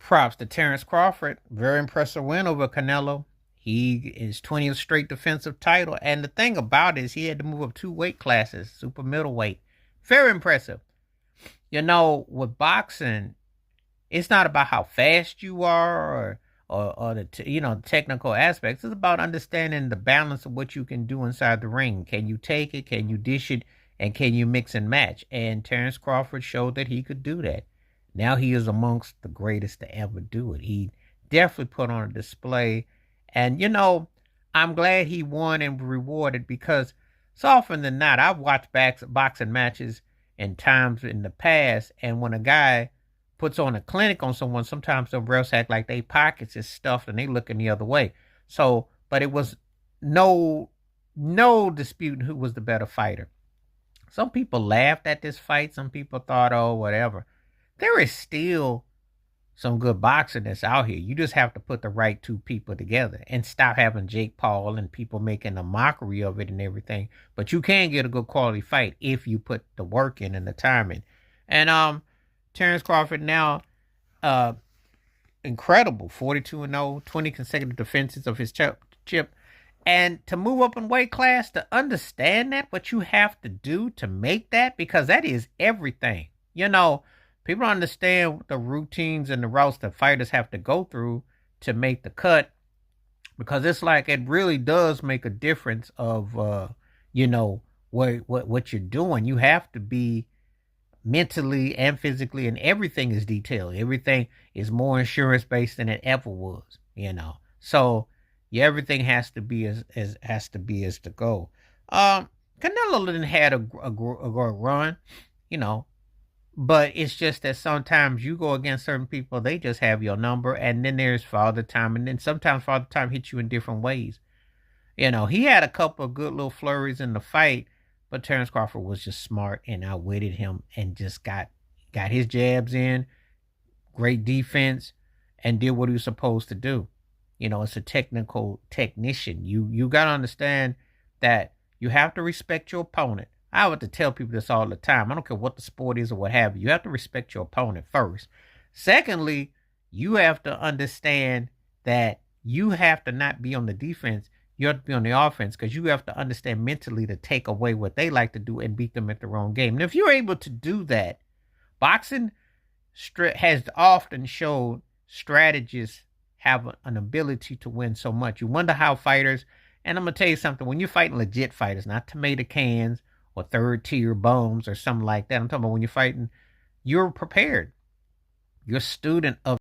Props to Terrence Crawford. Very impressive win over Canelo. He is 20th straight defensive title. And the thing about it is he had to move up 2 weight classes, super middleweight. Very impressive. With boxing, it's not about how fast you are or the technical aspects. It's about understanding the balance of what you can do inside the ring. Can you take it? Can you dish it? And can you mix and match? And Terrence Crawford showed that he could do that. Now he is amongst the greatest to ever do it. He definitely put on a display. And, I'm glad he won and rewarded because so often than not, I've watched boxing matches in times in the past. And when a guy puts on a clinic on someone, sometimes the refs act like they pockets is stuffed and they looking the other way. So, but it was no disputing who was the better fighter. Some people laughed at this fight. Some people thought, oh, whatever. There is still some good boxing that's out here. You just have to put the right two people together and stop having Jake Paul and people making a mockery of it and everything. But you can get a good quality fight if you put the work in and the time in. And Terrence Crawford now, incredible, 42-0, 20 consecutive defenses of his chip. And to move up in weight class, to understand that, what you have to do to make that, because that is everything. People don't understand the routines and the routes that fighters have to go through to make the cut, because it's like it really does make a difference of, what you're doing. You have to be mentally and physically, and everything is detailed. Everything is more insurance based than it ever was, So yeah, everything has to be as to go. Canelo didn't had a run, but it's just that sometimes you go against certain people, they just have your number, and then there's Father Time, and then sometimes Father Time hits you in different ways. He had a couple of good little flurries in the fight, but Terrence Crawford was just smart and outwitted him and just got his jabs in, great defense, and did what he was supposed to do. It's a technician. You got to understand that you have to respect your opponent. I have to tell people this all the time. I don't care what the sport is or what have you. You have to respect your opponent first. Secondly, you have to understand that you have to not be on the defense. You have to be on the offense, because you have to understand mentally to take away what they like to do and beat them at their own game. And if you're able to do that, boxing has often showed strategists have an ability to win so much. You wonder how fighters, and I'm going to tell you something, when you're fighting legit fighters, not tomato cans or third tier bums or something like that. I'm talking about when you're fighting, you're prepared. You're a student of